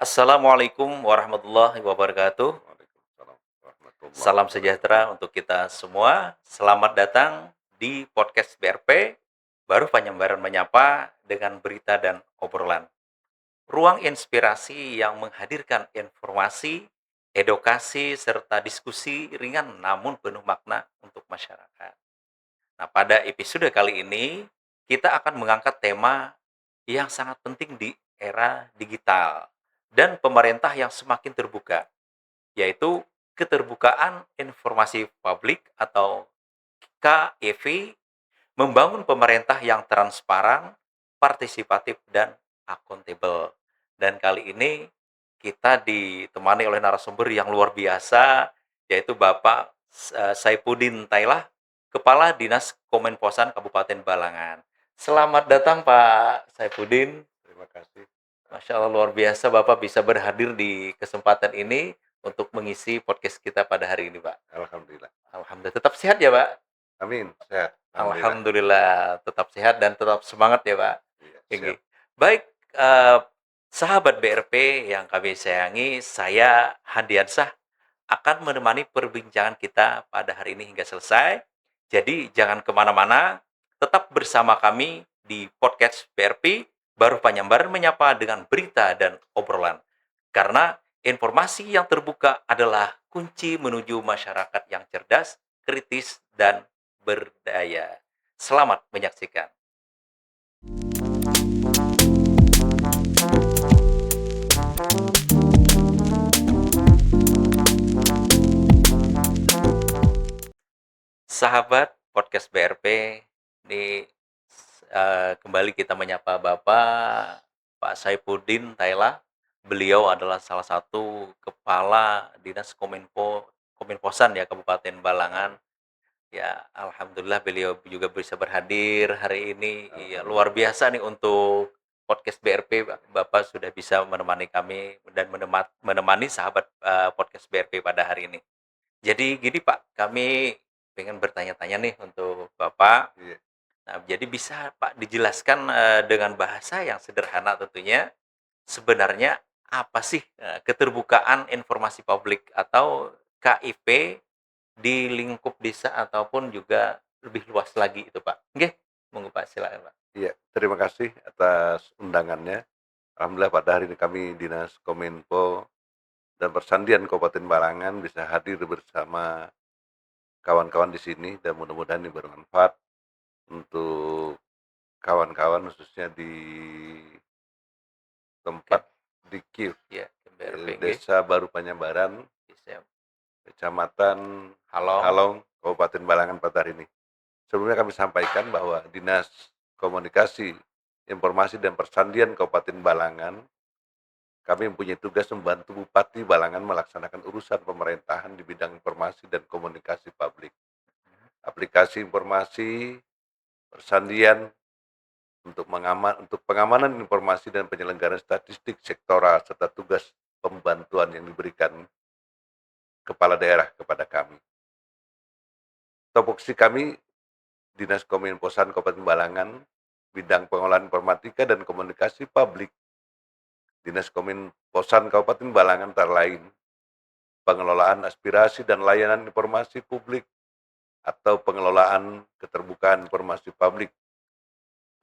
Assalamualaikum warahmatullahi wabarakatuh. Waalaikumsalam warahmatullahi Salam wabarakatuh. sejahtera untuk kita semua. Selamat datang di podcast BRP, baru penyebaran menyapa dengan berita dan obrolan. Ruang inspirasi yang menghadirkan informasi, edukasi, serta diskusi ringan namun penuh makna untuk masyarakat. Nah, pada episode kali ini, kita akan mengangkat tema yang sangat penting di era digital dan pemerintah yang semakin terbuka, yaitu keterbukaan informasi publik atau KEV, membangun pemerintah yang transparan, partisipatif, dan akuntabel. Dan kali ini kita ditemani oleh narasumber yang luar biasa, yaitu Bapak Saifuddin Tailah, Kepala Dinas Kominfosan Kabupaten Balangan. Selamat datang Pak Saifuddin. Terima kasih. Masya Allah, luar biasa Bapak bisa berhadir di kesempatan ini untuk mengisi podcast kita pada hari ini, Pak. Alhamdulillah. Alhamdulillah. Tetap sehat ya, Pak? Amin, sehat. Alhamdulillah. Alhamdulillah. Tetap sehat dan tetap semangat ya, Pak. Iya, Oke. siap. Baik, eh, sahabat BRP yang kami sayangi, saya Handiansah akan menemani perbincangan kita pada hari ini hingga selesai. Jadi jangan kemana-mana, tetap bersama kami di podcast BRP, baru Penyambaran menyapa dengan berita dan obrolan. Karena informasi yang terbuka adalah kunci menuju masyarakat yang cerdas, kritis, dan berdaya. Selamat menyaksikan. Sahabat podcast BRP, ini kembali kita menyapa Bapak Pak Saifuddin Tailah. Beliau adalah salah satu kepala Dinas Kominfosan ya Kabupaten Balangan. Ya, alhamdulillah beliau juga bisa berhadir hari ini. Iya, luar Alhamdulillah. biasa nih untuk podcast BRP. Bapak sudah bisa menemani kami dan menemani sahabat podcast BRP pada hari ini. Jadi gini Pak, kami pengen bertanya-tanya nih untuk Bapak. Iya. Nah, jadi bisa Pak dijelaskan dengan bahasa yang sederhana tentunya, sebenarnya apa sih keterbukaan informasi publik atau KIP di lingkup desa ataupun juga lebih luas lagi itu Pak? Nggih, monggo Pak, silakan Pak. Iya, terima kasih atas undangannya. Alhamdulillah pada hari ini kami Dinas Kominfo dan Persandian Kabupaten Balangan bisa hadir bersama kawan-kawan di sini dan mudah-mudahan ini bermanfaat untuk kawan-kawan khususnya di Oke, tempat di KIF, ya, BRP nggih. Desa Baru Penyambaran, Bisa. Kecamatan Halo. Halong, Kabupaten Balangan pada hari ini. Sebelumnya kami sampaikan bahwa Dinas Komunikasi, Informasi dan Persandian Kabupaten Balangan, kami mempunyai tugas membantu Bupati Balangan melaksanakan urusan pemerintahan di bidang informasi dan komunikasi publik. Aplikasi informasi, persandian, untuk pengamanan informasi dan penyelenggaraan statistik sektoral serta tugas pembantuan yang diberikan kepala daerah kepada kami. Topoksi kami Dinas Kominfosan Kabupaten Balangan, bidang pengolahan informatika dan komunikasi publik. Dinas Kominfosan Kabupaten Balangan antara lain pengelolaan aspirasi dan layanan informasi publik atau pengelolaan keterbukaan informasi publik,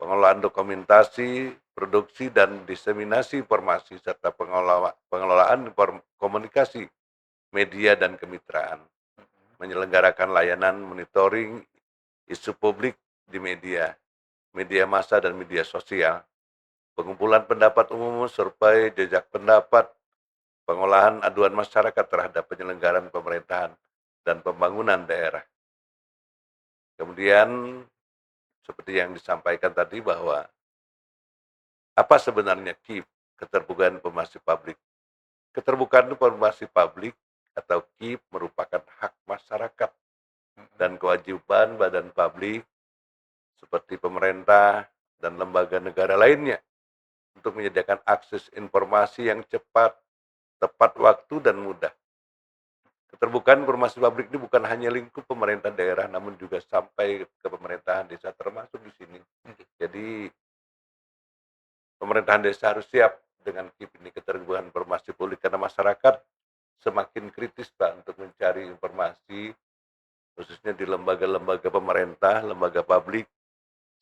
pengelolaan dokumentasi, produksi dan diseminasi informasi serta pengelolaan komunikasi media dan kemitraan, menyelenggarakan layanan monitoring isu publik di media massa dan media sosial, pengumpulan pendapat umum, survei, jejak pendapat, pengolahan aduan masyarakat terhadap penyelenggaraan pemerintahan dan pembangunan daerah. Kemudian, seperti yang disampaikan tadi bahwa apa sebenarnya KIP, keterbukaan informasi publik. Keterbukaan informasi publik atau KIP merupakan hak masyarakat dan kewajiban badan publik seperti pemerintah dan lembaga negara lainnya untuk menyediakan akses informasi yang cepat, tepat waktu, dan mudah. Keterbukaan informasi publik ini bukan hanya lingkup pemerintah daerah, namun juga sampai ke pemerintahan desa termasuk di sini. Jadi pemerintahan desa harus siap dengan KIP ini, keterbukaan informasi masyarakat semakin kritis Pak untuk mencari informasi, khususnya di lembaga-lembaga pemerintah, lembaga publik,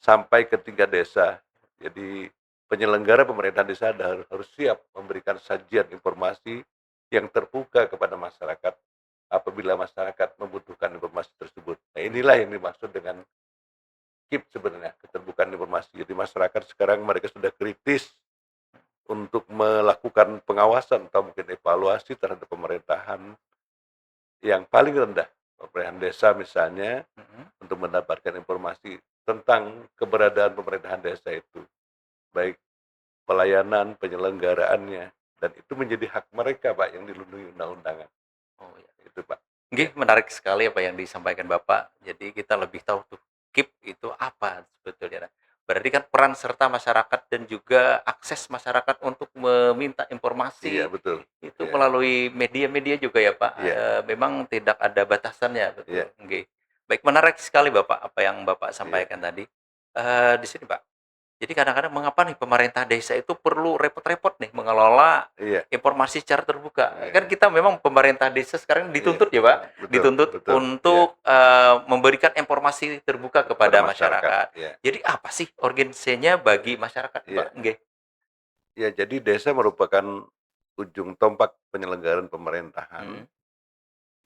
sampai ke tingkat desa. Jadi penyelenggara pemerintahan desa harus siap memberikan sajian informasi yang terbuka kepada masyarakat apabila masyarakat membutuhkan informasi tersebut. Nah, inilah yang dimaksud dengan KIP sebenarnya, keterbukaan informasi. Jadi masyarakat sekarang mereka sudah kritis untuk melakukan pengawasan atau mungkin evaluasi terhadap pemerintahan yang paling rendah, pemerintahan desa misalnya, Mhm. untuk mendapatkan informasi tentang keberadaan pemerintahan desa itu, baik pelayanan, penyelenggaraannya, dan itu menjadi hak mereka Pak yang dilindungi undang-undangan. Oh, ya. Itu Pak. Ya, Nggih, menarik sekali apa yang disampaikan Bapak. Jadi kita lebih tahu tuh KIP itu apa sebetulnya. Nah, berarti kan peran serta masyarakat dan juga akses masyarakat untuk meminta iya informasi betul. itu Iya, melalui media-media juga ya Pak. iya, Memang tidak ada batasannya, betul. iya, Nggih. Baik, menarik sekali Bapak apa yang Bapak iya, sampaikan tadi. Di sini Pak, jadi kadang-kadang mengapa nih pemerintah desa itu perlu repot-repot nih mengelola iya, informasi secara terbuka? iya, Kan kita memang pemerintah desa sekarang iya, dituntut ya, Pak, betul, dituntut betul, iya, untuk, memberikan informasi terbuka kepada kepada masyarakat, masyarakat. iya, Jadi apa sih urgensinya bagi masyarakat, Pak? iya. Nggih. Ya, jadi desa merupakan ujung tombak penyelenggaraan pemerintahan. Mhm.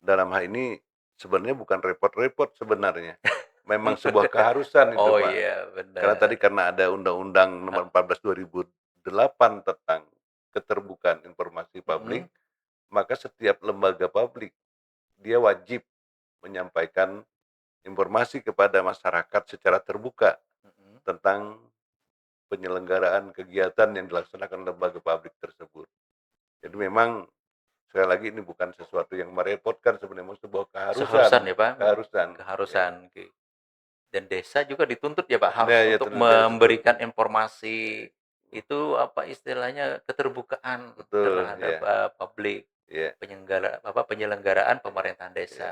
Dalam hal ini sebenarnya bukan repot-repot sebenarnya. Memang sebuah keharusan itu, Oh Pak. iya, Karena ada Undang-Undang Nomor 14 2008 tentang keterbukaan informasi publik, mhm, maka setiap lembaga publik dia wajib menyampaikan informasi kepada masyarakat secara terbuka mhm. tentang penyelenggaraan kegiatan yang dilaksanakan lembaga publik tersebut. Jadi memang sekali lagi ini bukan sesuatu yang merepotkan sebenarnya, memang sebuah Seharusan keharusan, ya, Pak, keharusan, ya. keharusan, oke. Dan desa juga dituntut ya, Pak, harus Nah, ya untuk tentu desa tersebut. memberikan informasi itu, apa istilahnya, keterbukaan Betul, terhadap, ya, publik, ya, penyelenggaraan pemerintahan ya. desa.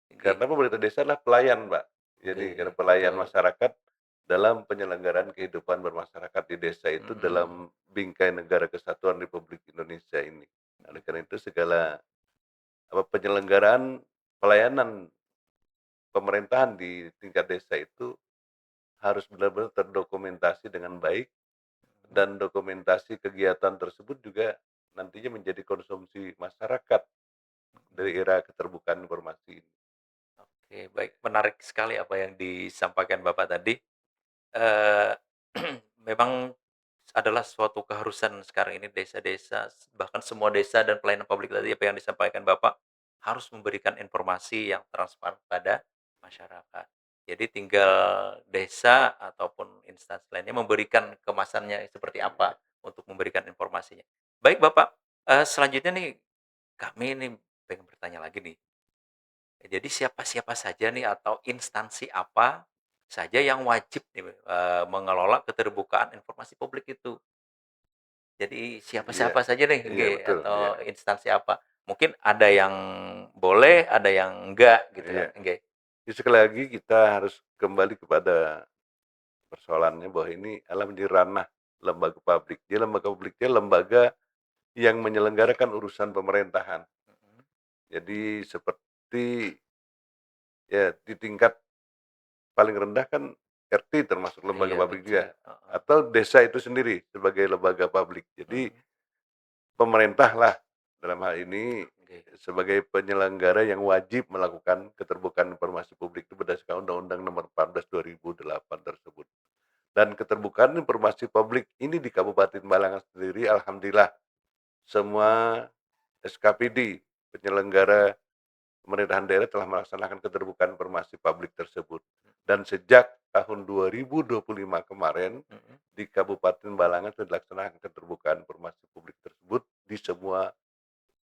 Nggih, Karena pemerintah desa adalah pelayan, Mbak. Jadi karena nggih, pelayan betul. masyarakat dalam penyelenggaraan kehidupan bermasyarakat di desa itu Mhm, dalam bingkai negara kesatuan Republik Indonesia ini. Oleh karena itu segala penyelenggaraan pelayanan pemerintahan di tingkat desa itu harus benar-benar terdokumentasi dengan baik mhm. dan dokumentasi kegiatan tersebut juga nantinya menjadi konsumsi masyarakat dari era keterbukaan informasi ini. Oke, baik, menarik sekali apa yang disampaikan Bapak tadi. Eee, memang adalah suatu keharusan sekarang ini desa-desa, bahkan semua desa dan pelayanan publik tadi apa yang disampaikan Bapak, harus memberikan informasi yang transparan pada masyarakat. Jadi tinggal desa ataupun instansi lainnya memberikan kemasannya seperti apa untuk memberikan informasinya. Baik Bapak, selanjutnya nih, kami nih pengen bertanya lagi nih. Jadi siapa-siapa saja nih atau instansi apa saja yang wajib nih, mengelola keterbukaan informasi publik itu? Jadi Iya, siapa-siapa saja nih, iya nggih, betul, iya, atau instansi apa? Mungkin ada yang boleh, ada yang enggak gitu kan, iya. nggih. Jadi sekali lagi kita harus kembali kepada persoalannya bahwa ini adalah menjadi ranah lembaga publik. Dia lembaga publiknya lembaga yang menyelenggarakan urusan pemerintahan. Mhm. Jadi seperti ya di tingkat paling rendah kan RT termasuk lembaga Iya publik betul, juga heeh, atau desa itu sendiri sebagai lembaga publik. Jadi mhm, pemerintahlah dalam hal ini nggih, sebagai penyelenggara yang wajib melakukan keterbukaan informasi publik itu berdasarkan Undang-Undang Nomor 14 2008 tersebut. Dan keterbukaan informasi publik ini di Kabupaten Balangan sendiri alhamdulillah semua SKPD penyelenggara pemerintahan daerah telah melaksanakan keterbukaan informasi publik tersebut. Dan sejak tahun 2025 kemarin mhm. di Kabupaten Balangan sudah dilaksanakan keterbukaan informasi publik tersebut di semua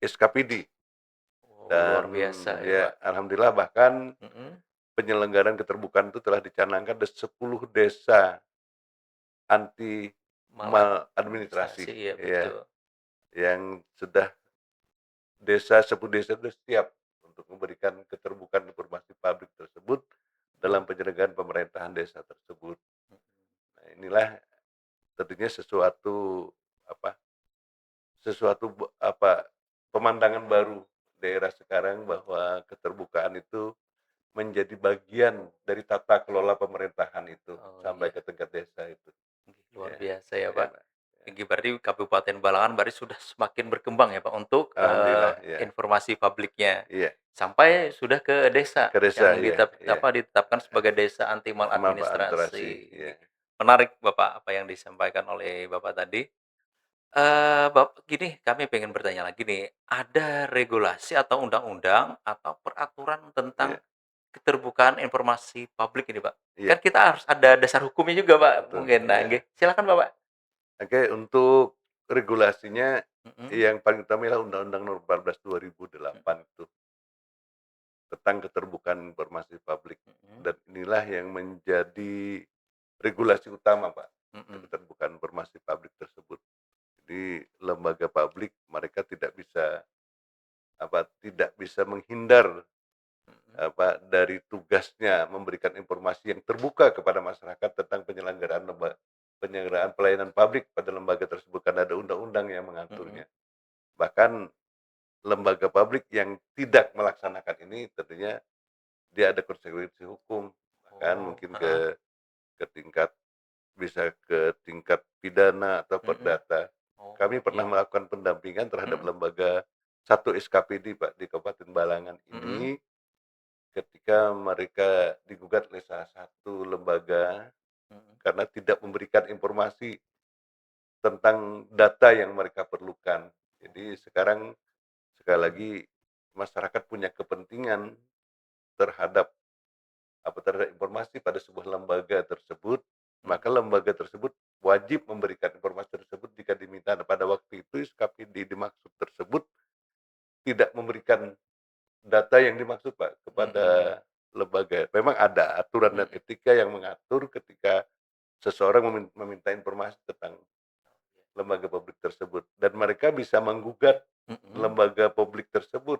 SKPD. Oh, Dan luar biasa ya, ya Pak, alhamdulillah bahkan mhm. penyelenggaraan keterbukaan itu telah dicanangkan di 10 desa anti maladministrasi, Maladministrasi, iya ya, betul, yang sudah 10 desa itu siap untuk memberikan keterbukaan informasi publik tersebut mhm, dalam penyelenggaraan pemerintahan desa tersebut. mhm. Nah, inilah tentunya sesuatu apa, sesuatu pemandangan baru daerah sekarang bahwa keterbukaan itu menjadi bagian dari tata kelola pemerintahan itu Oh sampai iya, ke tingkat desa itu. luar Ya, biasa ya ya Pak. Pak. Ya. Ini berarti Kabupaten Balangan berarti sudah semakin berkembang ya Pak untuk Alhamdulillah, ya. informasi publiknya. Iya, Sampai sudah ke desa ke desa, yang iya, iya. ditetapkan sebagai desa anti Maladministrasi, maladministrasi. Ini iya, menarik Bapak apa yang disampaikan oleh Bapak tadi. Gini, kami pengen bertanya lagi nih, ada regulasi atau undang-undang atau peraturan tentang iya, keterbukaan informasi publik ini, Pak? iya, Kan kita harus ada dasar hukumnya juga, Pak, betul, mungkin. Nah, iya. nggih, silakan, Bapak. Oke, untuk regulasinya Mhm, yang paling utama adalah Undang-Undang Nomor 14 mhm, 2008 itu tentang keterbukaan informasi publik mhm, dan inilah yang menjadi regulasi utama, Pak, mhm, keterbukaan informasi publik tersebut. Jadi lembaga publik mereka tidak bisa menghindar mhm, dari tugasnya memberikan informasi yang terbuka kepada masyarakat tentang penyelenggaraan pelayanan publik pada lembaga tersebut karena ada undang-undang yang mhm, mengaturnya. Bahkan lembaga publik yang tidak melaksanakan ini tentunya dia ada konsekuensi hukum, bahkan oh, mungkin heeh, ke tingkat bisa ke tingkat pidana atau mhm, perdata. oh, Kami pernah iya, melakukan pendampingan terhadap mhm, lembaga satu SKPD, Pak, di Kabupaten Balangan mhm, ini ketika mereka digugat oleh salah satu lembaga mhm, karena tidak memberikan informasi tentang data yang mereka perlukan. Jadi sekarang sekali mhm, lagi masyarakat punya kepentingan terhadap terhadap informasi pada sebuah lembaga tersebut, mhm, maka lembaga tersebut wajib memberikan informasi tersebut jika diminta. Nah, pada waktu itu SKPD dimaksud tersebut tidak memberikan data yang dimaksud, Pak, mhm, kepada lembaga. Memang ada aturan dan mhm, etika yang mengatur ketika seseorang meminta informasi tentang lembaga publik tersebut dan mereka bisa menggugat mhm, lembaga publik tersebut.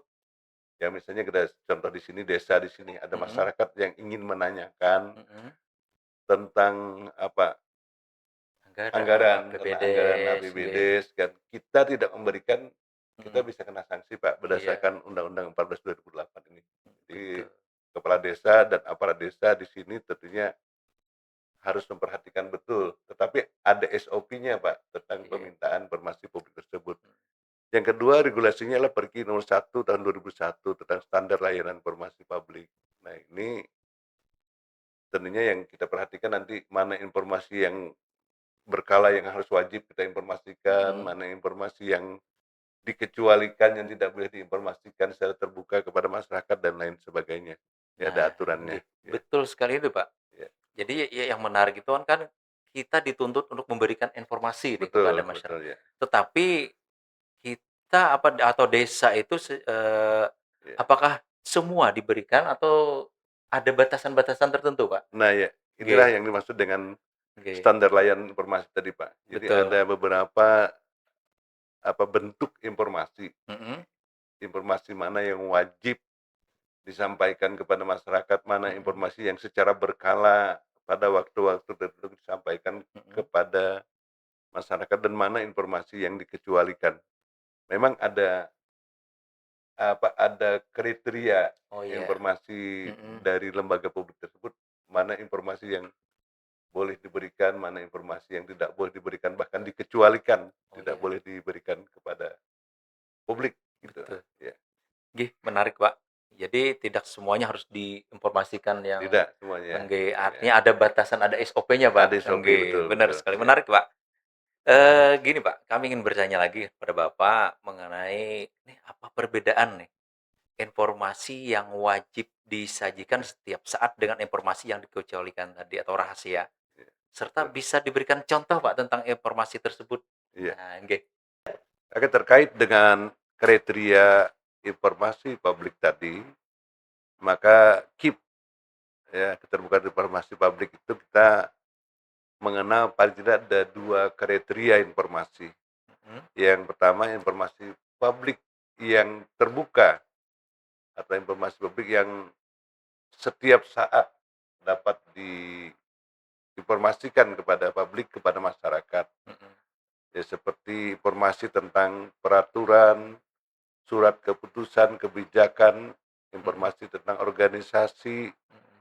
Ya misalnya kita contoh di sini desa di sini ada mhm, masyarakat yang ingin menanyakan mhm, tentang anggaran, anggaran, tentang anggaran APBDes, nggih, APBD dan kita tidak memberikan, kita mhm, bisa kena sanksi, Pak, iya, berdasarkan Undang-Undang 14 2008 ini. Jadi betul, kepala desa dan aparat desa di sini tentunya harus memperhatikan betul, tetapi ada SOP-nya, Pak, tentang iya, permintaan informasi publik tersebut. Yang kedua, regulasinya adalah Perki nomor 1 tahun 2001 tentang standar layanan informasi publik. Nah, ini tentunya yang kita perhatikan nanti mana informasi yang berkala yang harus wajib kita informasikan, mhm, mana informasi yang dikecualikan yang tidak boleh diinformasikan secara terbuka kepada masyarakat dan lain sebagainya. Ya ada nah, aturannya, nggih, ya, betul sekali itu, Pak. ya. Jadi yang menarik itu kan kita dituntut untuk memberikan informasi nih kepada Betul, masyarakat. betul ya. Tetapi kita atau desa itu Ya. apakah semua diberikan atau ada batasan-batasan tertentu, Pak? Nah, ya, inilah Nggih, yang dimaksud dengan nggih, standar layanan informasi tadi, Pak. Jadi betul, ada beberapa bentuk informasi. mhm, Informasi mana yang wajib disampaikan kepada masyarakat, mana mhm, informasi yang secara berkala pada waktu-waktu tertentu disampaikan mhm, kepada masyarakat dan mana informasi yang dikecualikan. Memang ada kriteria oh iya, informasi mhm, dari lembaga publik tersebut, mana informasi yang boleh diberikan, mana informasi yang tidak boleh diberikan, bahkan dikecualikan, oh tidak iya, boleh diberikan kepada publik, gitu. betul. Ya, Nggih, menarik, Pak. Jadi tidak semuanya harus diinformasikan yang tidak semuanya, nggih, ya. artinya ada batasan, ada SOP-nya, Ada Pak. SOP, Nggih, betul benar betul, sekali, ya. menarik, Pak. Gini Pak, kami ingin bertanya lagi kepada Bapak mengenai nih, apa perbedaan nih informasi yang wajib disajikan Ya, setiap saat dengan informasi yang dikecualikan tadi atau rahasia, ya, serta betul, bisa diberikan contoh Pak tentang informasi tersebut? iya. Nah, nggih. Oke, terkait dengan kriteria informasi publik tadi, maka KIP, ya, keterbukaan informasi publik itu kita mengenal paling tidak ada 2 kriteria informasi. Mhm, Yang pertama informasi publik yang terbuka atau informasi publik yang setiap saat dapat diinformasikan kepada publik, kepada masyarakat. mhm, Ya seperti informasi tentang peraturan, surat keputusan, kebijakan, informasi tentang organisasi, Mhm.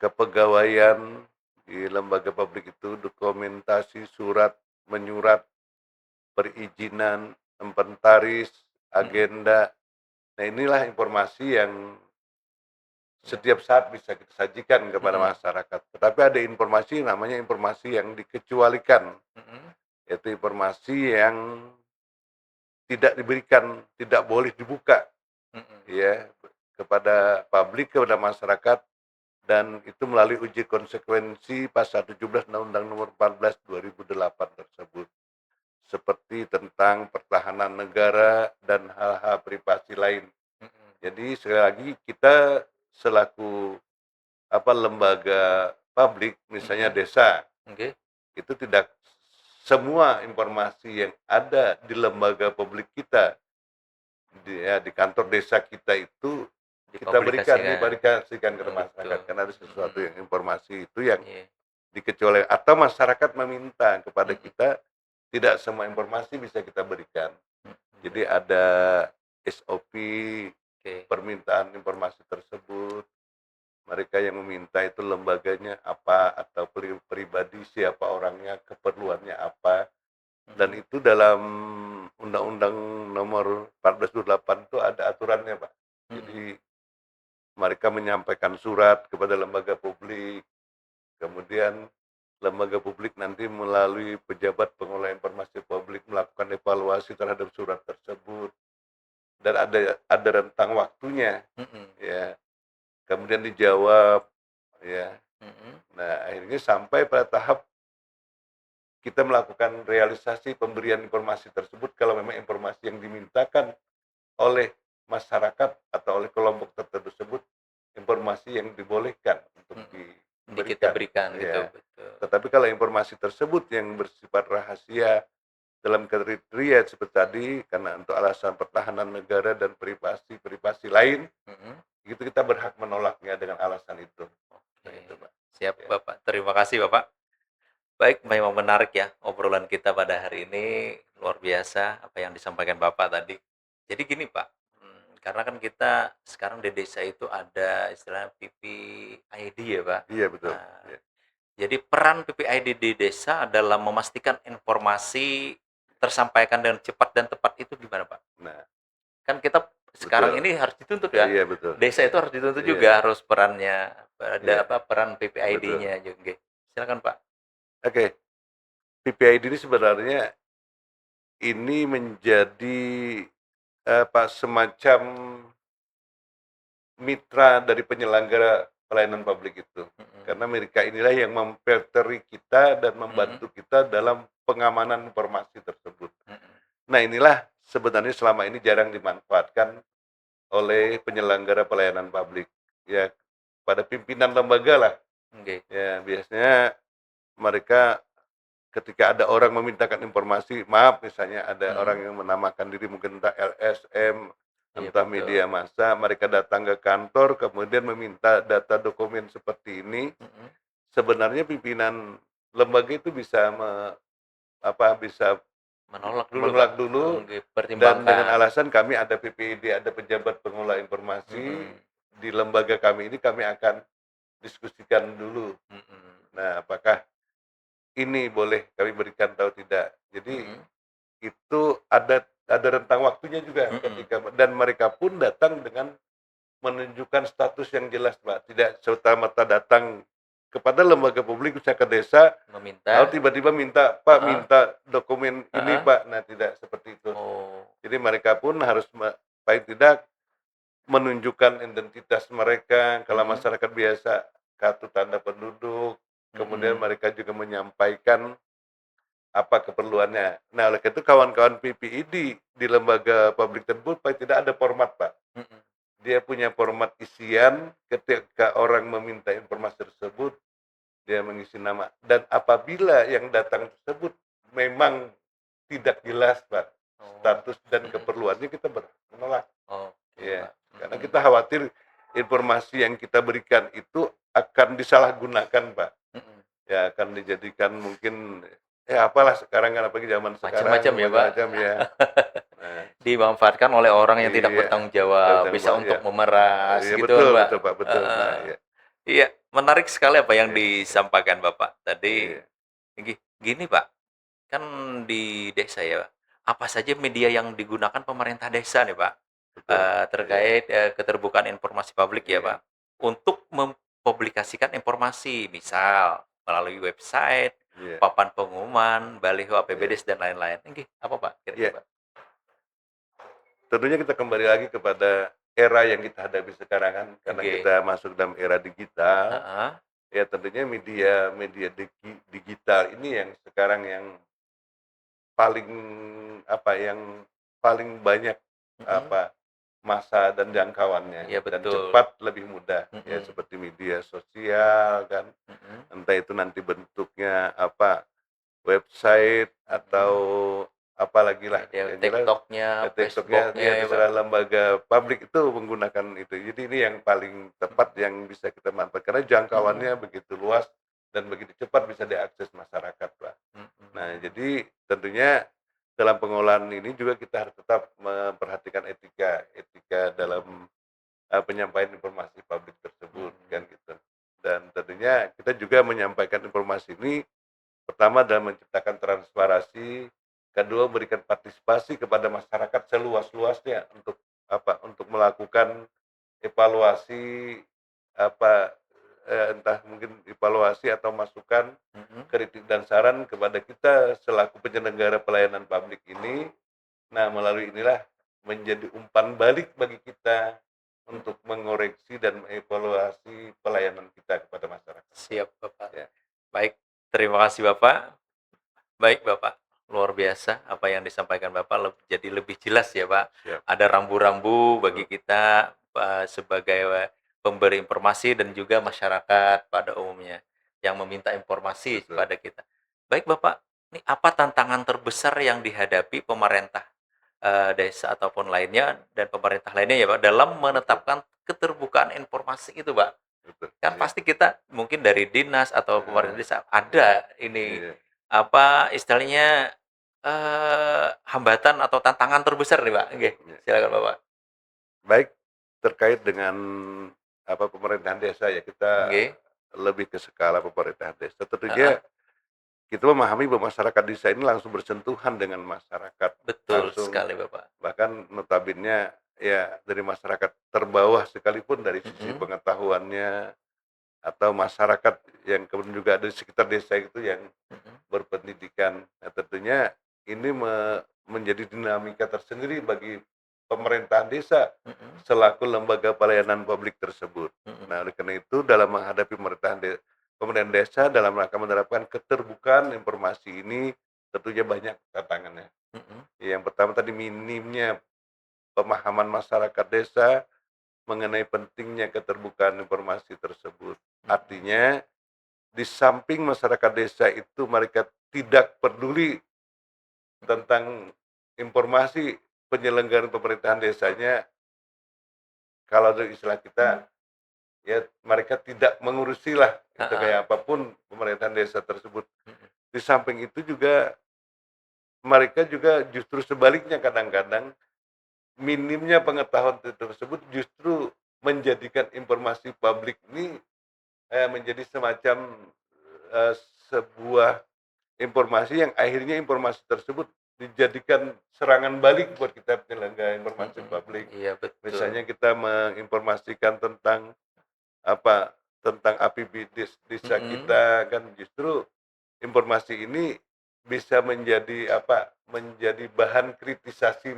kepegawaian di lembaga publik itu, dokumentasi, surat, menyurat, perizinan, inventaris, Mhm. agenda. Nah, inilah informasi yang Iya. setiap saat bisa kita sajikan kepada Mhm. masyarakat. Tetapi ada informasi namanya informasi yang dikecualikan, Mhm. yaitu informasi yang tidak diberikan, tidak boleh dibuka Mhm. ya kepada publik, kepada masyarakat, dan itu melalui uji konsekuensi pasal 17 Undang-Undang Nomor 14 2008 tersebut. Seperti tentang pertahanan negara dan hal-hal privasi lain. Mhm. Jadi sekali lagi kita selaku lembaga publik, misalnya Mhm. desa, Oke. itu tidak semua informasi yang ada di lembaga publik kita, di kantor desa kita itu kita berikan, Dipublikasikan. diberikan ke Oh gitu. masyarakat, karena ada sesuatu Mhm. yang informasi itu yang Iya. dikecualikan atau masyarakat meminta kepada Mhm. kita, tidak semua informasi bisa kita berikan. Mhm. Jadi ada SOP Oke. permintaan informasi tersebut. Mereka yang meminta itu lembaganya apa atau pribadi siapa orangnya, keperluannya apa. Dan Mhm. itu dalam Undang-Undang Nomor 14/28 itu ada aturannya, Pak. Mhm. Jadi mereka menyampaikan surat kepada lembaga publik, kemudian lembaga publik nanti melalui pejabat pengelola informasi publik melakukan evaluasi terhadap surat tersebut, dan ada rentang waktunya Mhm. ya, kemudian dijawab ya. Mhm. Nah, akhirnya sampai pada tahap kita melakukan realisasi pemberian informasi tersebut kalau memang informasi yang dimintakan oleh masyarakat atau oleh kelompok tertentu tersebut informasi yang dibolehkan untuk Mhm. Jadi kita diberikan berikan gitu, ya. betul. Tetapi kalau informasi tersebut yang bersifat rahasia dalam kriteria seperti tadi karena untuk alasan pertahanan negara dan privasi lain, Mhm. itu kita berhak menolaknya dengan alasan itu. Nah, Oke. itu, Pak. Siap Ya. Bapak. Terima kasih Bapak. Baik, memang menarik ya obrolan kita pada hari ini, luar biasa apa yang disampaikan Bapak tadi. Jadi gini Pak, karena kan kita sekarang di desa itu ada istilah PPID ya Pak. Iya, betul. Nah, Ya. jadi peran PPID di desa adalah memastikan informasi tersampaikan dengan cepat dan tepat itu gimana Pak? Nah, Kan kita sekarang betul. ini harus dituntut ya, Iya, betul. desa itu Iya. harus dituntut Iya. juga, harus perannya, ada Iya, apa, peran betul. PPID-nya juga. Silakan Pak. Oke, PPID ini sebenarnya ini menjadi semacam mitra dari penyelenggara pelayanan publik itu. Mhm. Karena mereka inilah yang memfilteri kita dan Mhm. membantu kita dalam pengamanan informasi tersebut. Mhm. Nah, inilah sebenarnya selama ini jarang dimanfaatkan oleh penyelenggara pelayanan publik. Ya, pada pimpinan lembaga lah. Oke. Ya, biasanya mereka ketika ada orang memintakan informasi, maaf misalnya ada Mhm. orang yang menamakan diri mungkin entah LSM, Iya entah betul. media massa, mereka datang ke kantor kemudian meminta data dokumen seperti ini. Mhm. Sebenarnya pimpinan lembaga itu bisa Menolak dulu Pak. menolak dulu, Oke, dan dengan pertimbangkan. alasan kami ada PPID, ada pejabat pengelola informasi Mhm. di lembaga kami ini, kami akan diskusikan dulu. Mhm. Nah, apakah ini boleh kami berikan atau tidak. Jadi Mhm. itu ada rentang waktunya juga Mhm. ketika, dan mereka pun datang dengan menunjukkan status yang jelas, Pak. Tidak serta-merta datang kepada lembaga publik, misalnya ke desa, lalu Meminta. tiba-tiba minta, "Pak, Heeh. minta dokumen ini, Heeh. Pak." Nah, tidak seperti itu. Oh. Jadi mereka pun harus paling tidak menunjukkan identitas mereka, kalau Mhm. masyarakat biasa kartu tanda penduduk, kemudian Mhm. mereka juga menyampaikan apa keperluannya. Nah, oleh karena itu kawan-kawan PPID di lembaga publik tersebut paling tidak ada format, Pak. Mhm. Dia punya format isian, ketika orang meminta informasi tersebut, dia mengisi nama. Dan apabila yang datang tersebut memang tidak jelas, Pak, Oh. status dan Mhm. keperluannya, kita menolak. Oke Ya, Pak. karena Mhm. kita khawatir informasi yang kita berikan itu akan disalahgunakan, Pak. Mhm. Ya, akan dijadikan mungkin, apalah sekarang kan, apalagi zaman sekarang Macam-macam ya Pak. macam-macam ya. Nah, dimanfaatkan oleh orang yang tidak Iya, bertanggung jawab, tentang bisa ya. untuk memeras Iya gitu kan, betul Pak. betul Pak, betul. Heeh. Nah, iya. Iya, menarik sekali apa yang Iya disampaikan Bapak tadi. iya, Gini, Pak, kan di desa ya, apa saja media yang digunakan pemerintah desa nih, Pak, betul. Iya terkait, keterbukaan informasi publik ya, iya Pak, untuk mempublikasikan informasi, misal melalui website, iya papan pengumuman, baliho iya APBDes dan lain-lain. Apa, Pak, kira-kira, iya. Pak? Tentunya kita kembali lagi kepada era yang kita hadapi sekarang kan, karena Nggih, kita masuk dalam era digital, heeh, ya tentunya media media digital ini yang sekarang yang paling yang paling banyak mhm, apa, masa dan jangkauannya iya dan betul, cepat lebih mudah, ya mhm, seperti media sosial kan, mhm, entah itu nanti bentuknya apa, website atau mhm, apalagi lah, media yang jelas TikTok-nya, TikTok-nya Facebook-nya ya ya, Pak, terserah lembaga publik itu menggunakan itu. Jadi ini yang paling tepat yang bisa kita manfaatkan karena mhm, jangkauannya begitu luas dan begitu cepat bisa diakses masyarakat, Pak. Nah, mhm, jadi tentunya dalam pengolahan ini juga kita harus tetap memperhatikan etika etika dalam, penyampaian informasi publik tersebut, mhm, kan gitu. Dan tentunya kita juga menyampaikan informasi ini pertama dalam menciptakan transparansi, kedua memberikan partisipasi kepada masyarakat seluas-luasnya untuk untuk melakukan evaluasi apa, entah mungkin evaluasi atau masukan, mhm, kritik dan saran kepada kita selaku penyelenggara pelayanan publik ini. Nah, melalui inilah menjadi umpan balik bagi kita mhm. untuk mengoreksi dan mengevaluasi pelayanan kita kepada masyarakat, Pak. Siap, Bapak. Ya, Baik, terima kasih, Bapak. Baik, Bapak, luar biasa apa yang disampaikan Bapak jadi lebih jelas ya, Pak. siap, Ada rambu-rambu bagi betul, kita, sebagai pemberi informasi dan juga masyarakat pada umumnya yang meminta informasi betul. kepada kita. Baik, Bapak, ini apa tantangan terbesar yang dihadapi pemerintah, desa ataupun lainnya dan pemerintah lainnya ya, Pak, dalam Betul menetapkan keterbukaan informasi itu, Pak? betul, Kan iya, pasti kita mungkin dari dinas atau pemerintah heeh, desa iya ada ini, iya apa istilahnya, hambatan atau tantangan terbesar nih, Pak. Nggih, iya. silakan Bapak. Baik, terkait dengan, pemerintahan desa ya, kita Nggih, lebih ke skala pemerintahan desa. heeh, Tentunya kita memahami bahwa masyarakat desa ini langsung bersentuhan dengan masyarakat, betul langsung sekali Bapak. bahkan notabene ya dari masyarakat terbawah sekalipun dari sisi Mhm, pengetahuannya atau masyarakat yang kemudian juga ada di sekitar desa itu yang mhm, berpendidikan. Nah, tentunya ini menjadi dinamika tersendiri bagi pemerintahan desa mhm, selaku lembaga pelayanan publik tersebut. mhm, Nah, oleh karena itu dalam menghadapi pemerintahan desa dalam rangka menerapkan keterbukaan informasi ini tentunya banyak tantangannya. mhm, Yang pertama tadi minimnya pemahaman masyarakat desa mengenai pentingnya keterbukaan informasi tersebut. mhm, Artinya di samping masyarakat desa itu mereka tidak peduli tentang informasi penyelenggaraan pemerintahan desanya, kalau dari istilah kita, ya mereka tidak mengurusilah, itu heeh, kayak apapun pemerintahan desa tersebut. mhm, Di samping itu juga, mereka juga justru sebaliknya kadang-kadang, minimnya pengetahuan tersebut justru menjadikan informasi publik ini, menjadi semacam, eee, sebuah informasi yang akhirnya informasi tersebut dijadikan serangan balik buat kita penyelenggara informasi mhm, publik. iya betul, Misalnya kita menginformasikan tentang tentang APBDes desa mhm, kita kan justru informasi ini bisa menjadi menjadi bahan kritisasi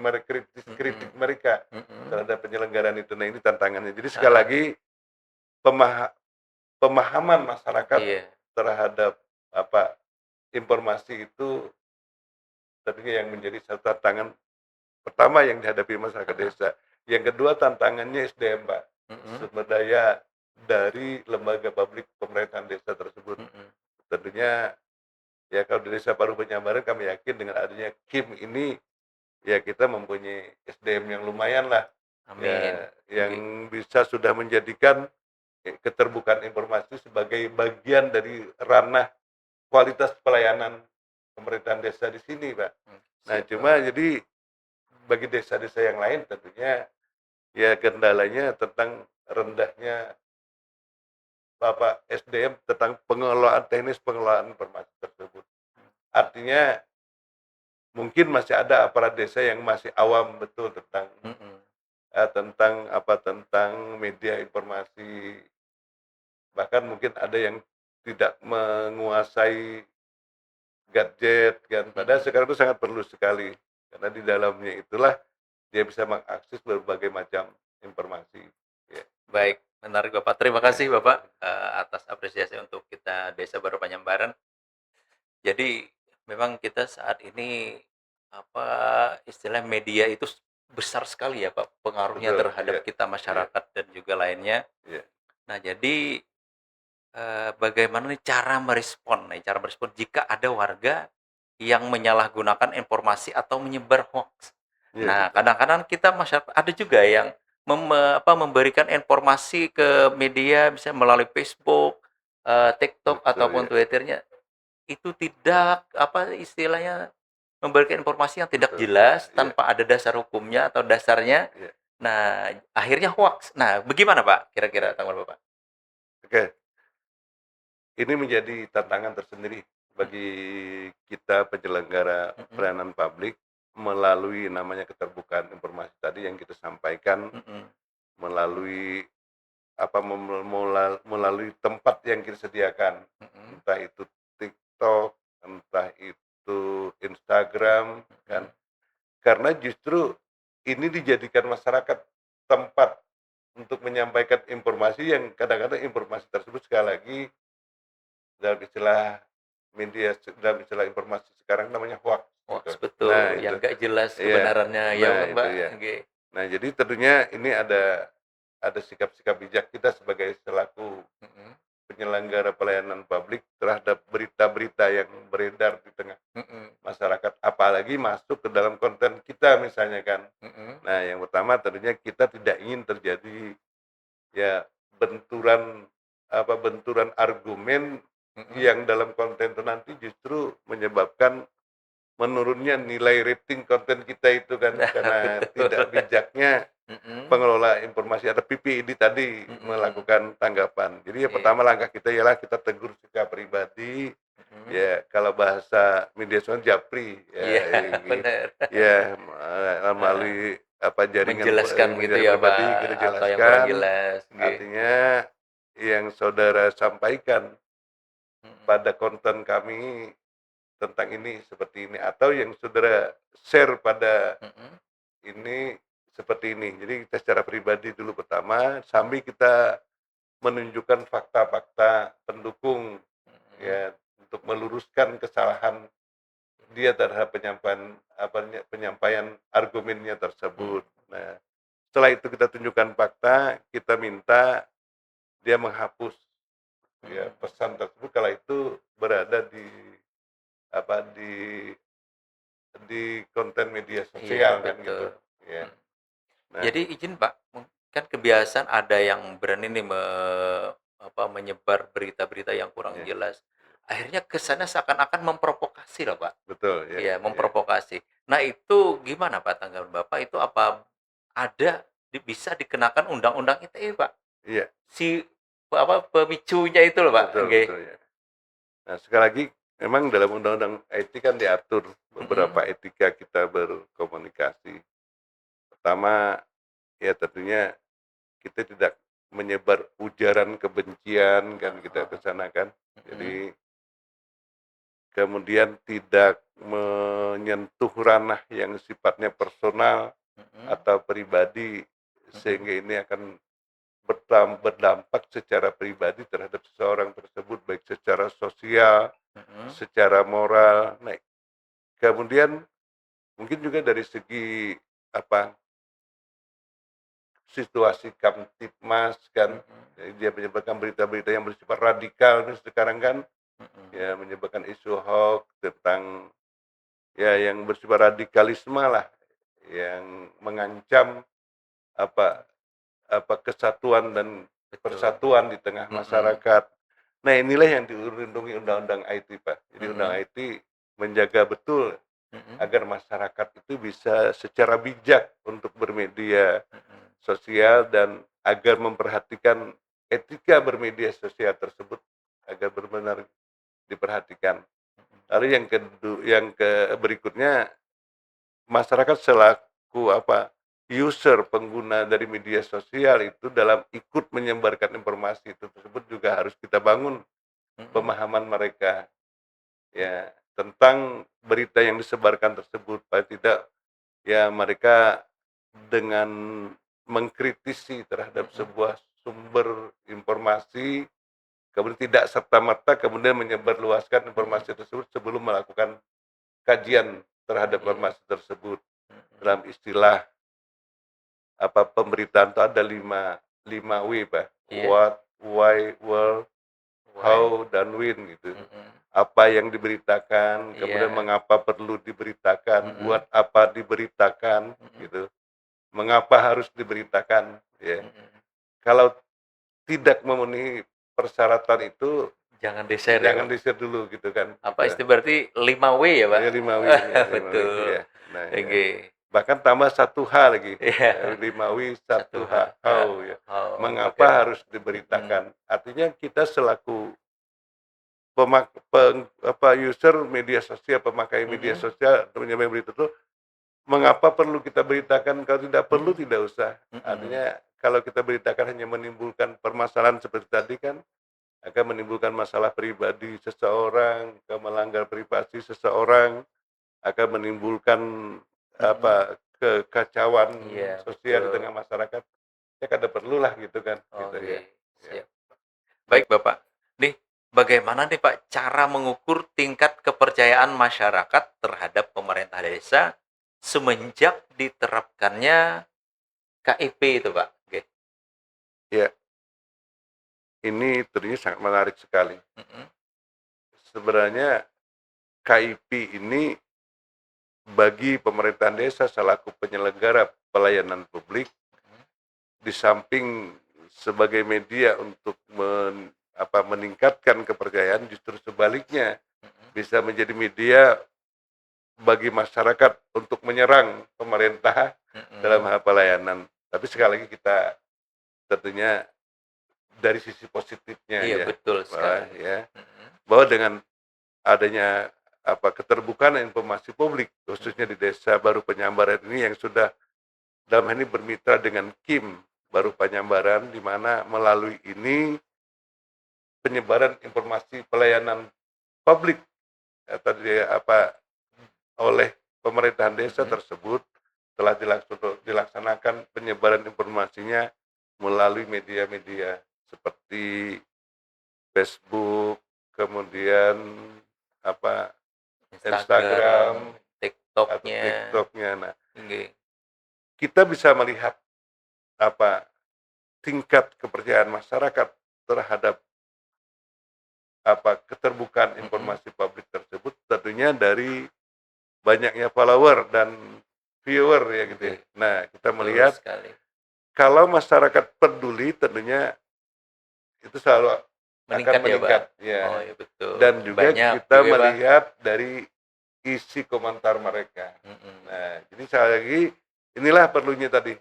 kritik mhm, mereka mhm, terhadap penyelenggaraan itu. Nah, ini tantangannya. Jadi sekali heeh, lagi pemaha pemahaman masyarakat iya, terhadap apa, informasi itu tentunya yang menjadi satu tantangan pertama yang dihadapi masyarakat heeh, desa. Yang kedua tantangannya SDM, Pak, mhm, sumber daya dari lembaga publik pemerintahan desa tersebut. mhm, Tentunya ya kalau di Desa Paru Penyambaran kami yakin dengan adanya KIM ini, ya kita mempunyai SDM yang lumayan lah, amin, ya nggih, yang bisa sudah menjadikan, keterbukaan informasi sebagai bagian dari ranah kualitas pelayanan pemerintahan desa di sini, Pak. Nah, siap cuma Bapak, jadi bagi desa-desa yang lain tentunya ya kendalanya tentang rendahnya SDM tentang teknis pengelolaan informasi tersebut. Artinya mungkin masih ada aparat desa yang masih awam betul tentang Mhm. tentang media informasi, bahkan mungkin ada yang tidak menguasai gadget kan, padahal Mhm. sekarang itu sangat perlu sekali, karena di dalamnya itulah dia bisa mengakses berbagai macam informasi. Ya, Baik, menarik Bapak. Terima ya, kasih Bapak, atas apresiasi untuk kita Desa Baru Panjambaran. Jadi memang kita saat ini, apa, istilah media itu besar sekali ya Pak, pengaruhnya betul, iya, terhadap kita iya, masyarakat dan juga lainnya. iya, Nah jadi, bagaimana nih cara merespon jika ada warga yang menyalahgunakan informasi atau menyebar hoax. iya Nah, betul, kadang-kadang kita masyarakat ada juga yang memberikan informasi ke media bisa melalui Facebook, TikTok betul ataupun ya, Twitter-nya itu tidak, apa istilahnya, memberikan informasi yang tidak betul, jelas iya, tanpa ada dasar hukumnya atau dasarnya. iya, Nah, akhirnya hoax. Nah, bagaimana Pak kira-kira iya. tanggapan Bapak? Oke, ini menjadi tantangan tersendiri Mhm. bagi kita penyelenggara Mhm. pelayanan publik melalui namanya keterbukaan informasi tadi yang kita sampaikan, Mhm. melalui melalui tempat yang kita sediakan, Mhm. entah itu TikTok, entah itu Instagram, kan. Mhm. Karena justru ini dijadikan masyarakat tempat untuk menyampaikan informasi yang kadang-kadang informasi tersebut sekali lagi dalam istilah dalam istilah informasi sekarang namanya hoax Hoax, gitu. betul, Nah yang itu, nggak jelas iya, kebenarannya, ya nah itu Mbak? ya. Oke. Nah jadi tentunya ini ada sikap-sikap bijak kita sebagai selaku Mhm. penyelenggara pelayanan publik terhadap berita-berita yang beredar di tengah Mhm. masyarakat, apalagi masuk ke dalam konten kita misalnya kan. Mhm. Nah, yang pertama tentunya kita tidak ingin terjadi ya benturan benturan argumen Mhm. yang dalam konten itu nanti justru menyebabkan menurunnya nilai rating konten kita itu kan, Nah, karena betul. tidak bijaknya Mhm. pengelola informasi atau PPID tadi Mhm. melakukan tanggapan. Jadi yang Iya. pertama langkah kita ialah kita tegur secara pribadi, Mhm. ya kalau bahasa media sosial japri, Iya, ya, bener. ya Heeh. melalui Menjelaskan gitu jaring ya Pak, pribadi kita atau yang kurang jelaskan, jelas, nggih. artinya yang saudara sampaikan Mhm. pada konten kami tentang ini seperti ini, atau yang saudara share pada Mhm. ini seperti ini. Jadi kita secara pribadi dulu pertama, sambil kita menunjukkan fakta-fakta pendukung Mhm. ya untuk meluruskan kesalahan dia terhadap penyampaian argumennya Mhm. tersebut. Nah, setelah itu kita tunjukkan fakta, kita minta dia menghapus ya Mhm. pesan tersebut kalau itu berada di apa di konten media Iya, sosial kan gitu. betul. Ya. Mhm. Nah, Jadi izin Pak, kan kebiasaan ada yang berani nih menyebar berita-berita yang kurang ya, jelas. Akhirnya kesannya seakan-akan memprovokasi loh Pak. betul ya, Iya, ya. memprovokasi. Nah itu gimana Pak tanggapan Bapak, itu apa ada bisa dikenakan undang-undang ITE Pak? Iya, Si pemicunya itu loh Pak, betul nggih. betul ya. Nah, sekali lagi memang dalam undang-undang IT kan diatur Mhm. beberapa etika kita berkomunikasi. Pertama, ya tentunya kita tidak menyebar ujaran kebencian kan kita ke Heeh. sana kan. Mhm. Jadi kemudian tidak menyentuh ranah yang sifatnya personal Mhm. atau pribadi Mhm. sehingga ini akan berdampak secara pribadi terhadap seseorang tersebut baik secara sosial, Mhm. secara moral. Nah, kemudian mungkin juga dari segi apa situasi Kamtipmas kan, Mhm. dia menyebarkan berita-berita yang bersifat radikal nih sekarang kan, Mhm. ya menyebarkan isu hoax tentang ya yang bersifat radikalisme lah, yang mengancam apa kesatuan dan Betul. persatuan di tengah Mhm. masyarakat. Nah inilah yang dilindungi Undang-Undang IT Pak. Jadi Undang Mhm. IT menjaga betul Mhm. agar masyarakat itu bisa secara bijak untuk bermedia Mhm. sosial dan agar memperhatikan etika bermedia sosial tersebut agar benar-benar diperhatikan. Mhm. Lalu yang berikutnya, masyarakat selaku user pengguna dari media sosial itu dalam ikut menyebarkan informasi itu tersebut juga harus kita bangun Mhm. pemahaman mereka ya tentang berita yang disebarkan tersebut, supaya tidak ya mereka dengan mengkritisi terhadap Mhm. sebuah sumber informasi, kemudian tidak serta-merta kemudian menyebarluaskan Mhm. informasi tersebut sebelum melakukan kajian terhadap Iya. informasi tersebut. Mhm. Dalam istilah pemberitaan itu ada lima W, Pak. Iya. What, why, where, Why? how, dan when gitu. Mhm. Apa yang diberitakan, kemudian Iya. mengapa perlu diberitakan, Mhm. buat apa diberitakan Mhm. gitu. Mengapa harus diberitakan ya. Mhm. Kalau tidak memenuhi persyaratan itu Jangan di-share ya, jangan Pak? di-share dulu gitu kan Apa gitu. berarti 5W ya, Pak? Ya 5W ya, 5W Betul. ya. Nah ya. Oke. Bahkan tambah satu h lagi, Iya. 5W Satu 1 h h, how ya. oh, Mengapa bagaimana? harus Mhm. diberitakan? Artinya kita selaku user media sosial, pemakai media Mhm. sosial atau penyampaian berita itu, mengapa perlu kita beritakan? Kalau tidak perlu Mhm. tidak usah. Mhm. Artinya kalau kita beritakan hanya menimbulkan permasalahan seperti tadi kan, akan menimbulkan masalah pribadi seseorang, akan melanggar privasi seseorang, akan menimbulkan Mhm. kekacauan Iya, sosial di betul. tengah masyarakat. Ya kada perlulah gitu kan, gitu Oke, ya. Ya. siap. Baik, Bapak. Nih, bagaimana nih, Pak, cara mengukur tingkat kepercayaan masyarakat terhadap pemerintah desa semenjak diterapkannya KIP itu, Pak? Oke. Ya, ini tentunya sangat menarik sekali. Mhm. Sebenarnya KIP ini bagi pemerintahan desa selaku penyelenggara pelayanan publik, Mhm. di samping sebagai media untuk meningkatkan kepercayaan, justru sebaliknya Mhm. bisa menjadi media bagi masyarakat untuk menyerang pemerintah dalam Mhm. hal pelayanan. Tapi sekali lagi kita tentunya dari sisi positifnya Iya, ya, betul bahwa sekali. ya, Mhm. bahwa dengan adanya keterbukaan informasi publik khususnya Mhm. di desa baru penyambaran ini yang sudah dalam hal ini bermitra dengan KIM baru penyambaran, di mana melalui ini penyebaran informasi pelayanan publik atau oleh pemerintahan desa Mhm. tersebut telah dilaksanakan penyebaran informasinya melalui media-media seperti Facebook, kemudian apa Instagram, Instagram atau TikTok-nya, TikTok-nya. Nah, nggih. kita bisa melihat apa tingkat kepercayaan masyarakat terhadap keterbukaan Mhm. informasi publik tersebut tentunya dari banyaknya follower dan viewer ya gitu ya. Nggih, Nah, kita betul melihat sekali. kalau masyarakat peduli tentunya itu selalu akan Meningkat ya, Pak? meningkat Oh, ya. ya betul. Dan juga Banyak kita juga, Pak. melihat dari isi komentar mereka. Mhm. Nah, jadi sekali lagi inilah perlunya tadi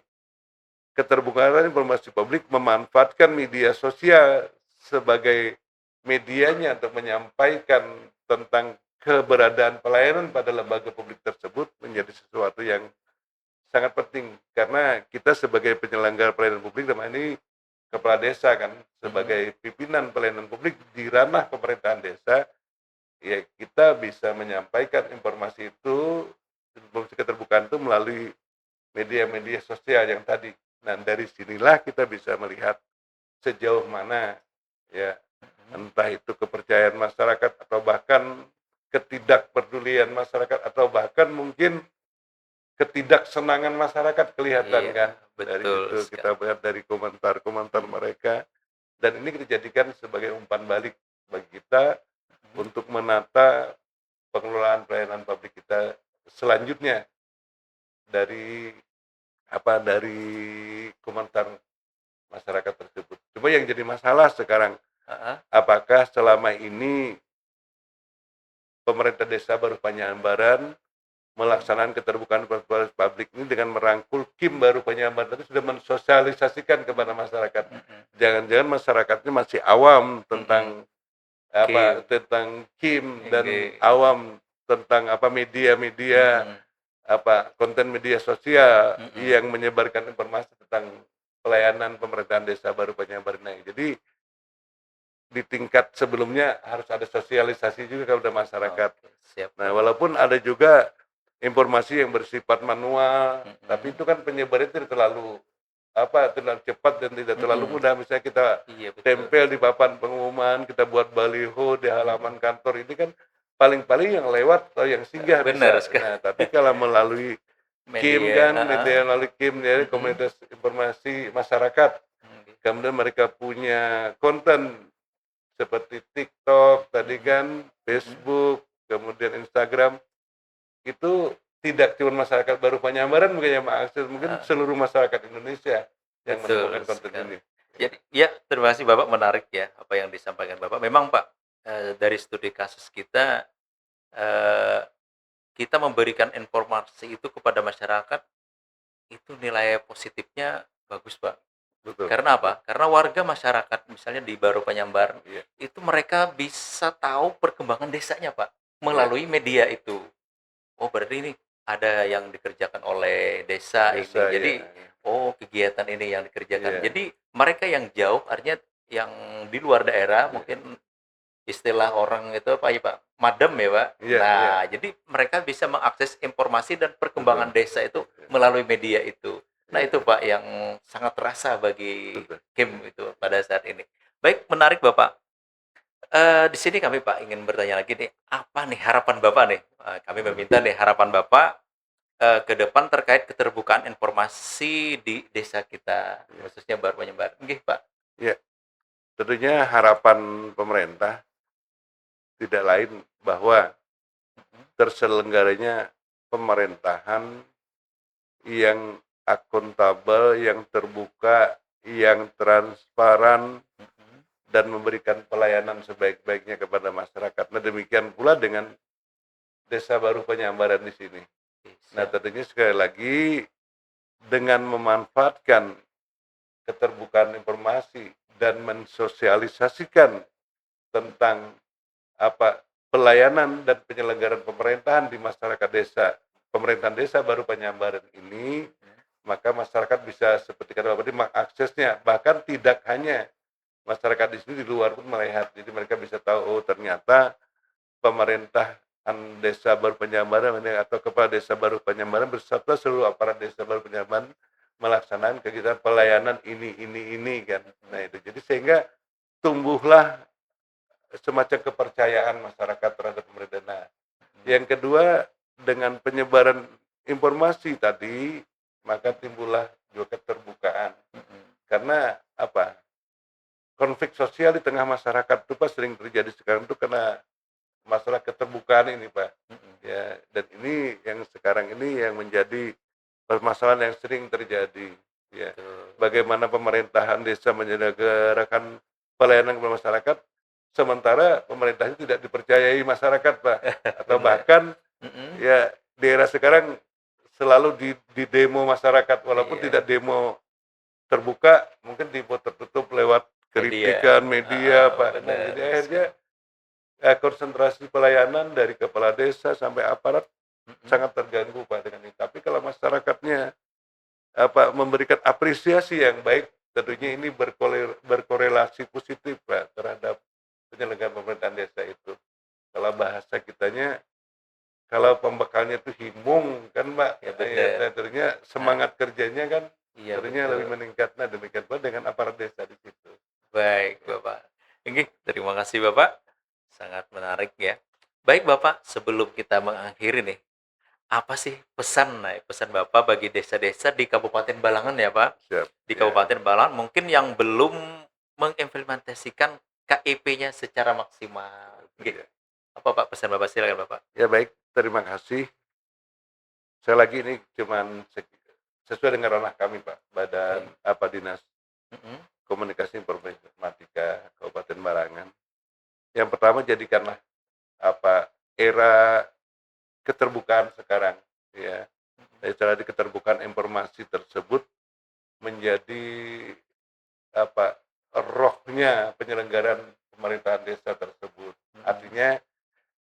keterbukaan informasi publik memanfaatkan media sosial sebagai medianya untuk menyampaikan tentang keberadaan pelayanan pada lembaga publik tersebut menjadi sesuatu yang sangat penting karena kita sebagai penyelenggara pelayanan publik dalam ini kepala desa kan Mhm. sebagai pimpinan pelayanan publik di ranah pemerintahan desa ya kita bisa menyampaikan informasi itu informasi keterbukaan itu melalui media-media sosial yang tadi. Nah, dari sinilah kita bisa melihat sejauh mana ya Mhm. entah itu kepercayaan masyarakat atau bahkan ketidakpedulian masyarakat atau bahkan mungkin ketidaksenangan masyarakat kelihatan Iya, kan. Dari betul situ kita sekali. melihat dari komentar-komentar Mhm. mereka dan ini dijadikan sebagai umpan balik bagi kita Mhm. untuk menata pengelolaan pelayanan publik kita selanjutnya dari dari komentar masyarakat tersebut. Cuma yang jadi masalah sekarang, Heeh. apakah selama ini pemerintah desa baru Penyambaran melaksanakan keterbukaan informasi publik ini dengan merangkul KIM baru penyambar tadi sudah mensosialisasikan kepada masyarakat. Mhm. Jangan-jangan masyarakatnya masih awam Mhm. tentang apa, Kim. tentang KIM dan Oke. awam tentang apa media-media, Mhm. apa, konten media sosial Mhm. yang menyebarkan informasi tentang pelayanan pemerintahan desa baru penyambar. Nah, jadi di tingkat sebelumnya harus ada sosialisasi juga kepada masyarakat. Oke, siap, Nah, Bapak. walaupun ada juga informasi yang bersifat manual, tapi Mhm. itu kan penyebarannya tidak terlalu apa, terlalu cepat dan tidak terlalu Mhm. mudah. Misalnya kita Iya, betul. tempel di papan pengumuman, kita buat baliho di Mhm. halaman kantor, ini kan paling-paling yang lewat atau yang singgah Benar bisa. sekali. Nah, tapi kalau melalui KIM Media, kan, heeh. media melalui KIM ya, Mhm. komunitas informasi masyarakat, Oke. kemudian mereka punya konten seperti TikTok tadi Mhm. kan, Mhm. Facebook, kemudian Instagram, itu tidak cuma masyarakat baru Penyambaran mungkin yang mengakses, mungkin Heeh. seluruh masyarakat Indonesia yang Betul menemukan konten sekali. ini. Ya, Jadi ya, terima kasih Bapak, menarik ya apa yang disampaikan Bapak. Memang Pak, dari studi kasus kita, eee, kita memberikan informasi itu kepada masyarakat, itu nilai positifnya bagus Pak. betul, Karena ya, apa? Karena warga masyarakat misalnya di Baru Penyambar, iya, itu mereka bisa tahu perkembangan desanya Pak, iya, melalui media itu. Oh, berarti ini ada yang dikerjakan oleh desa ini. desa, ya, Jadi, oh, kegiatan ini yang dikerjakan. iya, Jadi, mereka yang jauh, artinya yang di luar daerah, iya, mungkin istilah orang itu apa ya, Pak? Madem ya, Pak. iya, iya, Nah, jadi mereka bisa mengakses informasi dan betul, perkembangan desa itu iya, melalui media itu. Nah, iya, itu Pak yang sangat terasa bagi betul, Kim itu pada saat ini. Baik, menarik Bapak. Di sini kami Pak ingin bertanya lagi nih, apa nih harapan Bapak nih? Kami meminta nih harapan Bapak ke depan terkait keterbukaan informasi di desa kita, iya, khususnya Baru Penyebar. Nggih, Pak. iya. Tentunya harapan pemerintah tidak lain bahwa Mhm. terselenggaranya pemerintahan yang akuntabel, yang terbuka, yang transparan, Mhm. dan memberikan pelayanan sebaik-baiknya kepada masyarakat. Nah, demikian pula dengan Desa Baru Penyambaran di sini. Oke, Nah, siap. tentunya sekali lagi dengan memanfaatkan keterbukaan informasi dan mensosialisasikan tentang apa pelayanan dan penyelenggaraan pemerintahan di masyarakat desa, pemerintahan desa Baru Penyambaran ini, Mhm. maka masyarakat bisa seperti kata Bapak tadi mengaksesnya, bahkan tidak hanya masyarakat di sini, di luar pun melihat. Jadi mereka bisa tahu, oh ternyata pemerintahan desa Baru Penyambaran atau kepala desa Baru Penyambaran beserta seluruh aparat desa Baru Penyambaran melaksanakan kegiatan pelayanan ini kan. Mhm. Nah itu jadi sehingga tumbuhlah semacam kepercayaan masyarakat terhadap pemerintah. Nah, Mhm. yang kedua dengan penyebaran informasi tadi maka timbullah juga keterbukaan Mhm. karena apa, konflik sosial di tengah masyarakat itu Pak sering terjadi sekarang itu karena masalah keterbukaan ini Pak. Mhm. Ya, dan ini yang sekarang ini yang menjadi permasalahan yang sering terjadi. Ya, Betul. bagaimana pemerintahan desa menyelenggarakan pelayanan kepada masyarakat, sementara pemerintahnya tidak dipercayai masyarakat Pak. Atau Benar. bahkan Mhm. ya daerah sekarang selalu di demo masyarakat, walaupun Iya, tidak demo terbuka, mungkin demo tertutup lewat media. kritikan media Heeh, Pak. Nah, jadi benar akhirnya sekali. konsentrasi pelayanan dari kepala desa sampai aparat Mhm. sangat terganggu Pak dengan ini. Tapi kalau masyarakatnya memberikan apresiasi yang baik, tentunya Mhm. ini berkorelasi positif Pak terhadap penyelenggaraan pemerintahan desa itu. Kalau bahasa kitanya, kalau pembekalnya itu himung kan Mbak, Ya, ya benar. tentunya Nah, semangat kerjanya kan iya tentunya lebih betul. meningkat. Nah demikian pula dengan aparat desa di situ. Baik, Ya, Bapak. Oke, terima kasih Bapak. Sangat menarik ya. Baik Bapak, sebelum kita mengakhiri nih, apa sih pesan, nah, pesan Bapak bagi desa-desa di Kabupaten Balangan ya Pak? siap. Di Ya, Kabupaten Balangan mungkin yang belum mengimplementasikan KIP-nya secara maksimal. Oke, ya. apa Pak pesan Bapak? Silakan Bapak. Ya baik, terima kasih. Saya lagi ini cuman sesuai dengan ranah kami Pak, Badan Oke. Dinas Mhm. Komunikasi Informatika Kabupaten Barangan. Yang pertama jadikanlah era keterbukaan sekarang, ya. Dari keterbukaan informasi tersebut menjadi apa, rohnya penyelenggaraan pemerintahan desa tersebut. Artinya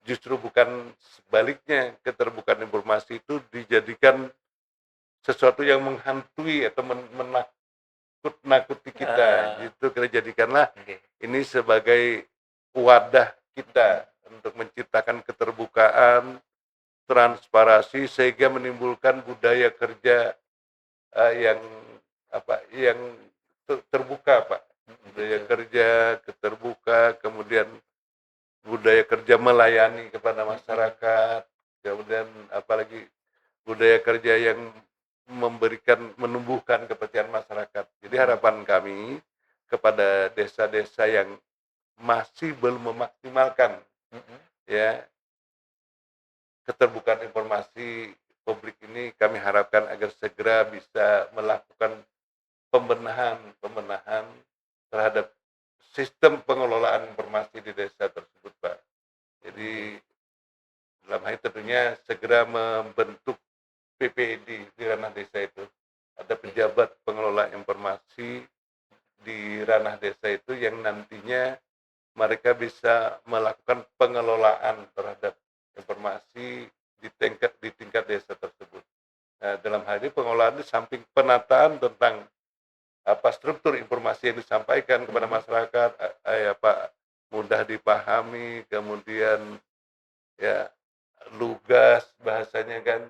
justru bukan sebaliknya, keterbukaan informasi itu dijadikan sesuatu yang menghantui atau menakut-nakuti kita, Eee, gitu. Kita jadikanlah oke. ini sebagai wadah kita untuk menciptakan keterbukaan, transparansi, sehingga menimbulkan budaya kerja yang yang terbuka, Pak. Budaya Betul. kerja terbuka, kemudian budaya kerja melayani kepada Mhm. masyarakat, kemudian apalagi budaya kerja yang menumbuhkan kepercayaan masyarakat. Jadi Mhm. harapan kami kepada desa-desa yang masih belum memaksimalkan, Mhm. ya, keterbukaan informasi publik ini, kami harapkan agar segera bisa melakukan pembenahan terhadap sistem pengelolaan informasi di desa tersebut, Pak. Nggih. Jadi dalam hal ini tentunya segera membentuk PPID di ranah desa itu. Ada Oke. pejabat pengelola informasi di ranah desa itu yang nantinya mereka bisa melakukan pengelolaan terhadap informasi di tingkat desa tersebut. Nah, dalam hal ini pengelolaan di samping penataan tentang struktur informasi yang disampaikan kepada Mhm. masyarakat, mudah dipahami, kemudian ya lugas bahasanya kan,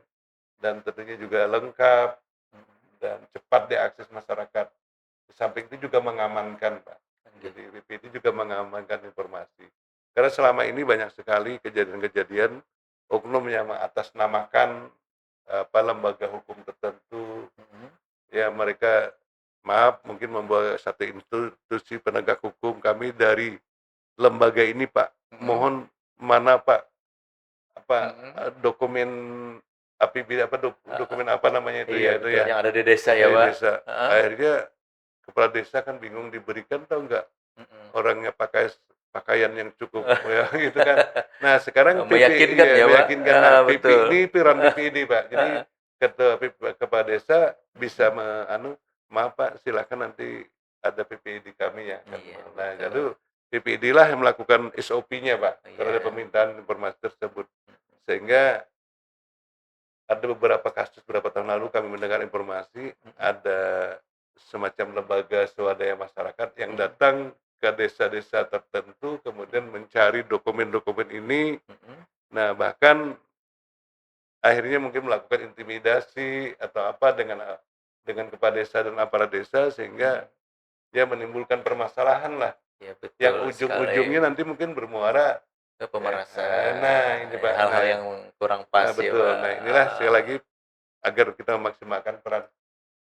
dan tentunya juga lengkap Mhm. dan cepat diakses masyarakat. Di samping itu juga mengamankan, Pak. Nggih. Jadi BPD juga mengamankan informasi. Karena selama ini banyak sekali kejadian-kejadian oknum yang mengatasnamakan lembaga hukum tertentu, Mhm. ya mereka maaf mungkin membawa satu institusi penegak hukum, kami dari lembaga ini, Pak, Mhm. mohon mana, Pak, Mhm. dokumen APBD, Heeh. dokumen apa namanya itu Iya ya, itu betul, ya, yang ada di desa ya, dari Pak? desa. Heeh. Akhirnya kepala desa kan bingung diberikan, tahu nggak, Mhm. orangnya pakai pakaian yang cukup ya gitu kan. Nah, sekarang Meyakinkan ya ya, Pak? meyakinkan. Nah, Heeh, betul. ini peran Heeh. PPD, Pak. Jadi Heeh. kepala desa bisa Mhm. "Maaf, Pak, silakan nanti ada PPD kami ya," kan. Iya Nah, betul. lalu PPD lah yang melakukan SOP-nya, Pak, terhadap Iya. permintaan informasi tersebut. Mhm. Sehingga ada beberapa kasus beberapa tahun lalu kami mendengar informasi Mhm. ada semacam lembaga swadaya masyarakat yang Mhm. datang ke desa-desa tertentu kemudian mencari dokumen-dokumen ini. Mhm. Nah, bahkan akhirnya mungkin melakukan intimidasi atau apa dengan kepala desa dan aparat desa sehingga Mhm. dia menimbulkan permasalahan lah Iya yang betul ujung-ujungnya sekali. nanti mungkin bermuara Ke ya. Nah, pemerasan, ini ya Pak. hal-hal Nah, yang kurang pas ya, betul. Pak? Nah, inilah sekali Heeh. lagi agar kita memaksimalkan peran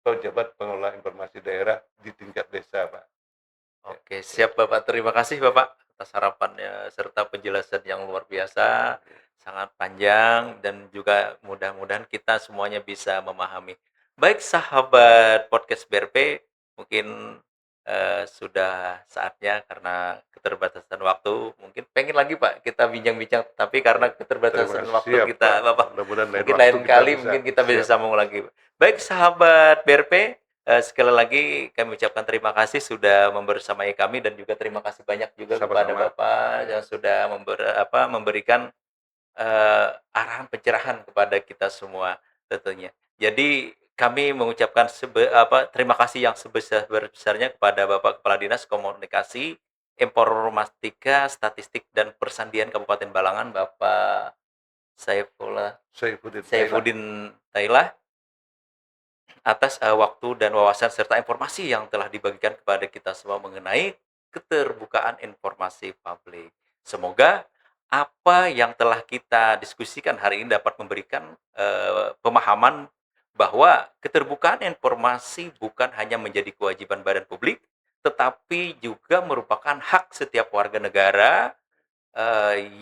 pejabat pengelola informasi daerah di tingkat desa, Pak. Ya, Oke, ya, siap Bapak. Terima kasih ya, Bapak atas harapannya serta penjelasan yang luar biasa, sangat panjang dan juga mudah-mudahan kita semuanya bisa memahami. Baik sahabat podcast BRP, mungkin sudah saatnya karena keterbatasan waktu, mungkin pengen lagi Pak kita bincang-bincang, tapi karena ya. Terima keterbatasan kasih. waktu Siap, Pak. kita, Bapak, Mudah-mudahan lain mungkin waktu lain kita kali bisa. mungkin kita bisa Siap. sambung lagi. Baik sahabat BRP, sekali lagi kami ucapkan terima kasih sudah membersamai kami dan juga terima kasih banyak juga kepada Sama-sama. Bapak Ya. yang sudah memberikan, arahan pencerahan kepada kita semua tentunya. Jadi kami mengucapkan terima kasih yang sebesar-besarnya kepada Bapak Kepala Dinas Komunikasi, Informatika, Statistik, dan Persandian Kabupaten Balangan, Bapak Saifullah Saifuddin Tailah. Saifuddin Tailah, atas waktu dan wawasan serta informasi yang telah dibagikan kepada kita semua mengenai keterbukaan informasi publik. Semoga apa yang telah kita diskusikan hari ini dapat memberikan pemahaman bahwa keterbukaan informasi bukan hanya menjadi kewajiban badan publik, tetapi juga merupakan hak setiap warga negara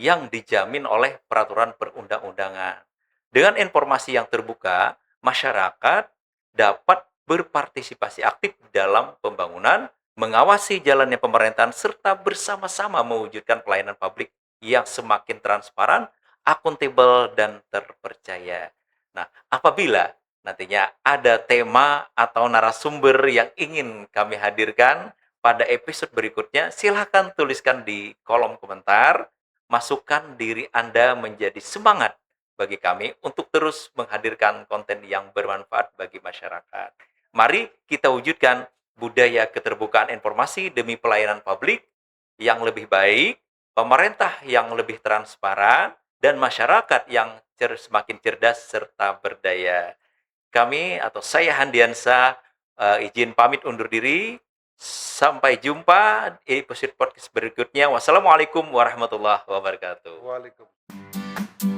yang dijamin oleh peraturan perundang-undangan. Dengan informasi yang terbuka, masyarakat dapat berpartisipasi aktif dalam pembangunan, mengawasi jalannya pemerintahan, serta bersama-sama mewujudkan pelayanan publik yang semakin transparan, akuntabel, dan terpercaya. Nah, apabila nantinya ada tema atau narasumber yang ingin kami hadirkan pada episode berikutnya, silahkan tuliskan di kolom komentar. Masukkan diri Anda menjadi semangat bagi kami untuk terus menghadirkan konten yang bermanfaat bagi masyarakat. Mari kita wujudkan budaya keterbukaan informasi demi pelayanan publik yang lebih baik, pemerintah yang lebih transparan, dan masyarakat yang semakin cerdas serta berdaya. Kami atau saya Handiansa izin pamit undur diri. Sampai jumpa di episode podcast berikutnya. Wassalamualaikum warahmatullahi wabarakatuh. Waalaikumsalam.